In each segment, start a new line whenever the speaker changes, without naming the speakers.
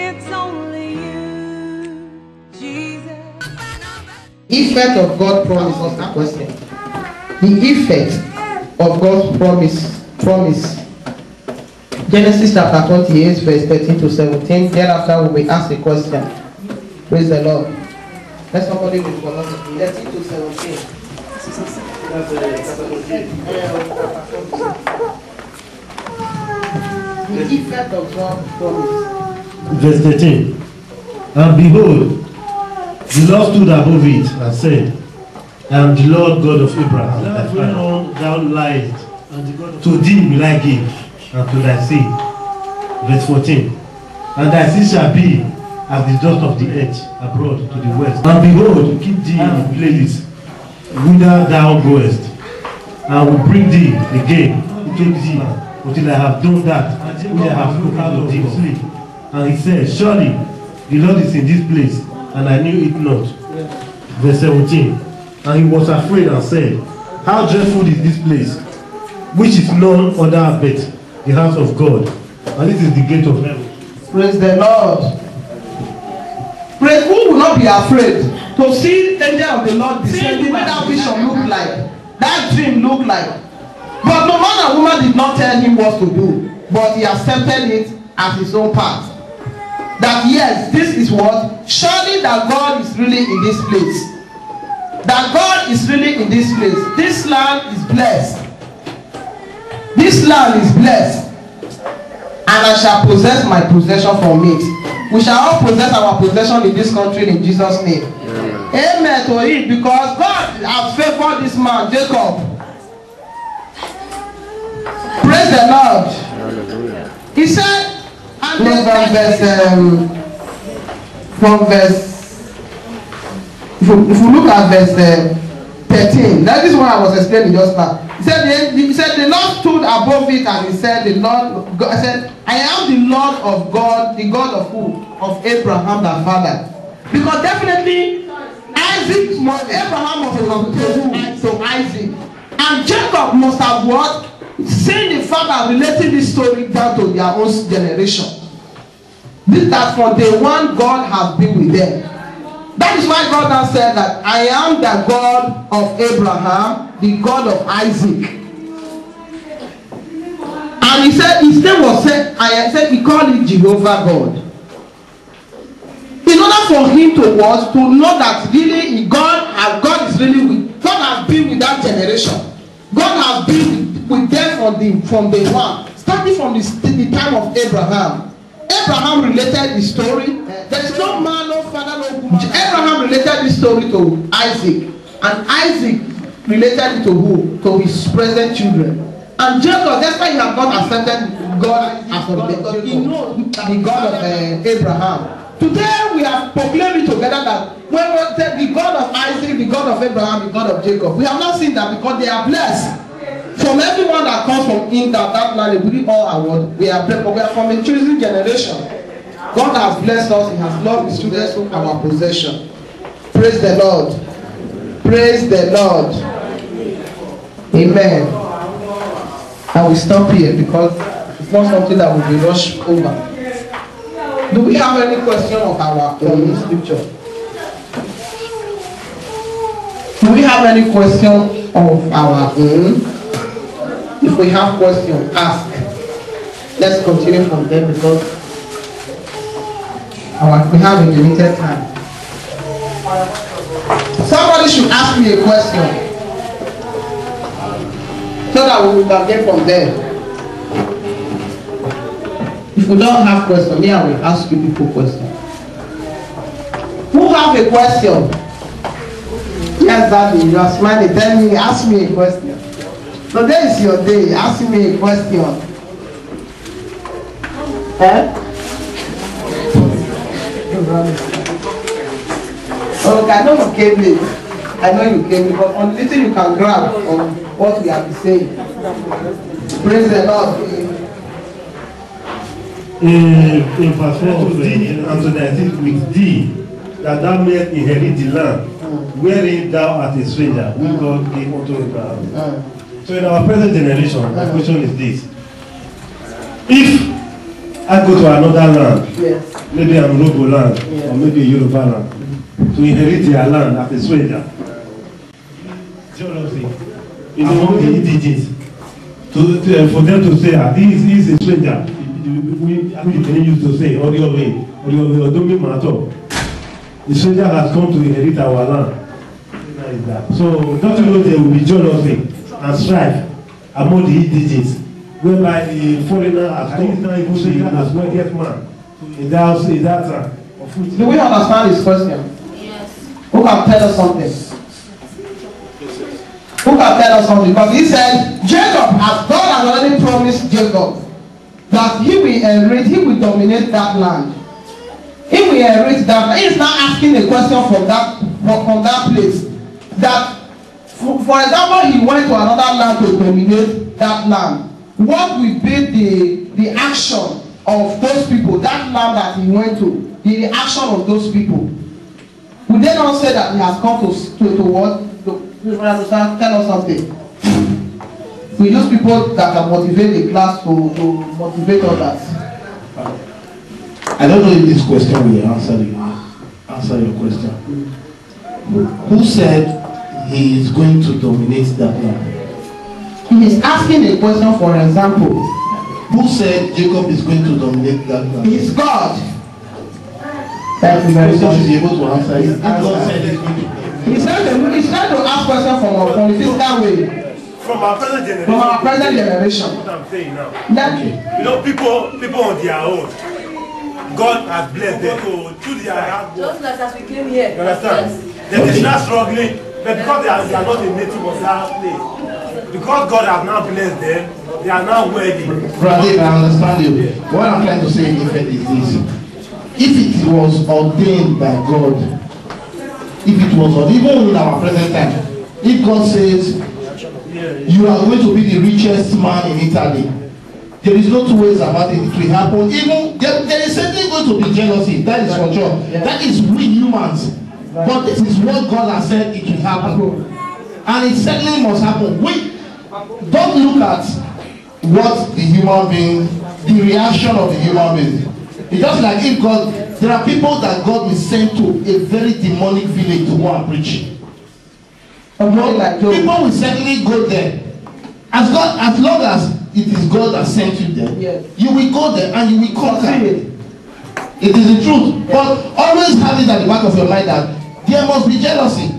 it's only you, Jesus.
Effect of God's promise was the question. The effect of God's promise. Genesis chapter 28, verse 13 to 17. Thereafter we will ask a question. Praise the Lord. Let somebody read for us. 13 to 17. The effect of God's promise.
Verse 13. And behold, the Lord stood above it and said, I am the Lord God of Abraham. Thou liest, to thee will I give, and to thy seed. Verse 14. And thy seed shall be as the dust of the earth abroad to the west. And behold, keep thee in places whither thou goest, and will bring thee again into thee until I have done that which I have spoken to thee. And he said, surely the Lord is in this place, and I knew it not. Verse 17. And he was afraid and said, how dreadful is this place, which is none other but the house of God, and this is the gate of heaven.
Praise the Lord. Praise, who will not be afraid to see the angel of the Lord descending, what that vision look like, that dream look like. But no man and woman did not tell him what to do, but he accepted it as his own path. That yes, this is what, surely that God is really in this place. That God is really in this place. This land is blessed. This land is blessed. And I shall possess my possession from it. We shall all possess our possession in this country in Jesus' name. Amen to it, because God has favored this man, Jacob. Praise the Lord. He said, and from verse if you look at verse 13, that is what I was explaining just now. He said the Lord stood above it, and he said, I said, I am the Lord of God, the God of who? Of Abraham, thy father. Because definitely Abraham must have to Isaac. And Jacob must have what? Seen the father relating this story down to their own generation. That from day one God has been with them. That is why God has said that I am the God of Abraham, the God of Isaac. And he said his name was said, he called it Jehovah God. In order for him to know that really God is really with, God has been with that generation. God has been with them from day one, starting from the time of Abraham. Abraham related the story. There is no man, no father, no woman. Abraham related the story to Isaac, and Isaac related it to who? To his present children. And Jacob, that's why he has not accepted God as the God of Abraham. Today we have proclaimed it together that when we say the God of Isaac, the God of Abraham, the God of Jacob, we have not seen that because they are blessed. From everyone that comes from in that land, we all are what? We are blessed, but we are from a chosen generation. God has blessed us, he has loved his children to our possession. Praise the Lord. Praise the Lord. Amen. I will stop here because it's not something that will be rushed over. Do we have any question of our own scripture? Do we have any question of our own? If we have questions, ask. Let's continue from there because we have a limited time. Somebody should ask me a question so that we will get from there. If we don't have questions, me, I will ask you people questions. Who have a question? Yes, Daddy, you are smiling. Tell me, ask me a question. Today is your day. Ask me a question. Okay, I know you came late. I know you came late, but on little you can grab on what we have been saying. Praise the Lord.
In verse 4 to thee and to thy seed with thee, that thou mayest inherit the land, wherein thou art a stranger, which God gave unto Abraham. So in our present generation, my question is this. If I go to another land,
yes,
maybe an Urobo land or maybe a Yoruba land, to inherit their land as a stranger. Jealousy. Among the indigenous. For them to say, he is a stranger. We used to say, or don't mean matter. The stranger has come to inherit our land. So, don't you know there will be jealousy and strife among the indigenous, whereby the foreigner has come to even say as well get man in that time.
Do we understand his question?
Yes.
Who can tell us something? Who can tell us something? Because he said, Jacob, as God has already promised Jacob, that he will inherit, he will dominate that land. He will inherit that land. He is now asking a question from that place. That, for example, he went to another land to dominate that land. What will be the action of those people, that land that he went to, the action of those people? Would they not say that he has come to what? Tell us something. We use people that can motivate the class to motivate others.
I don't know if this question will answer your question. Who said he is going to dominate that land?
He is asking a question, for example.
Who said Jacob is going to dominate that land?
He is God. Thank you very much.
Should be able to answer it. God said he's going to.
He's trying to ask questions from a physical way.
From our present generation.
From our present generation.
What I'm saying now.
Okay.
You know, people on their own. God has blessed them to their hard work.
Just like as we came here.
You understand? They're not struggling, but because they are not a native of that place. Because God has now blessed them, they are now worthy.
Brother, I understand you. What I'm trying to say in effect is this. If it was ordained by God, even in our present time, if God says, you are going to be the richest man in Italy, there is no two ways about it. It will happen. Even there is certainly going to be jealousy. That is for sure. That is we humans. But this is what God has said it will happen. And it certainly must happen. We don't look at what the human being, the reaction of the human being. It's just like if God, there are people that God will send to a very demonic village to go and preach. People will certainly go there. As long as it is God that sent you there,
yes,
you will go there and you will conquer it. It is the truth. Yes. But always have it at the back of your mind that there must be jealousy.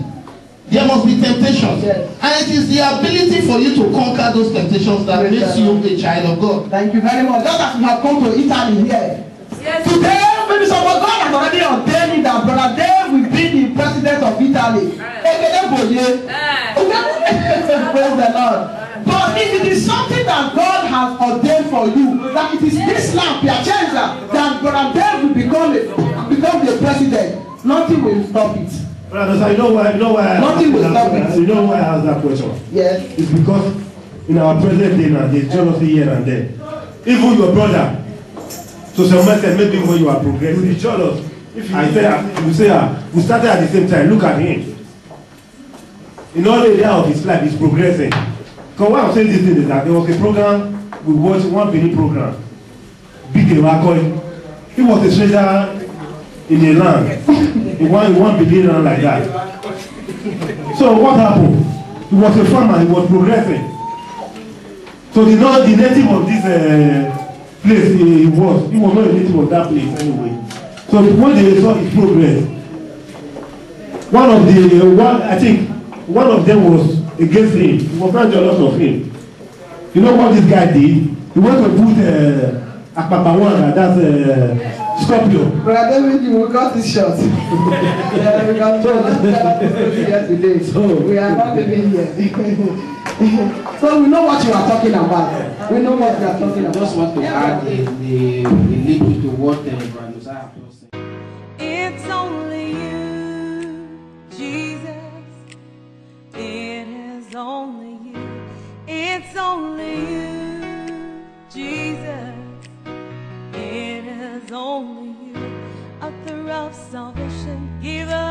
There must be temptations. Yes. And it is the ability for you to conquer those temptations that makes you a child of God.
Thank you very much. Just as we have come to Italy here.
Yes.
Today, maybe someone God has already ordained that Brother Dave will be the president of Italy. Praise the Lord. But if it is something that God has ordained for you, that it is this land, Piacenza, that Brother Dave will become the president, nothing will stop it.
Brothers, I know why
Nothing will stop it.
You know why I asked that question?
Yes.
It's because in our present day now, there's jealousy here and there. Even your brother, to some extent, maybe when you are progressing, he's jealous. If you say, we started at the same time, look at him. In all area of his life, he's progressing. Because why I'm saying this thing is that there was a program, we watched one Benin program, Big Ewakoi. He was a stranger in a land, in one Benin land like that. So what happened? He was a farmer, he was progressing. So the native of this place he was not a native of that place anyway. So when they saw his progress, one of them was against him. He was not jealous of him. You know what this guy did? He went to put Akpapawan, that's Scorpio.
Brother David, you will cut this short. Yeah, we got here today. So we are not living here. So we know what you are talking about. We know what you are talking about.
I just want to add a little to what Brother Uzziah was saying.
It's only you, Jesus. It is only you. It's only you, Jesus. It is only you, author of salvation. Give us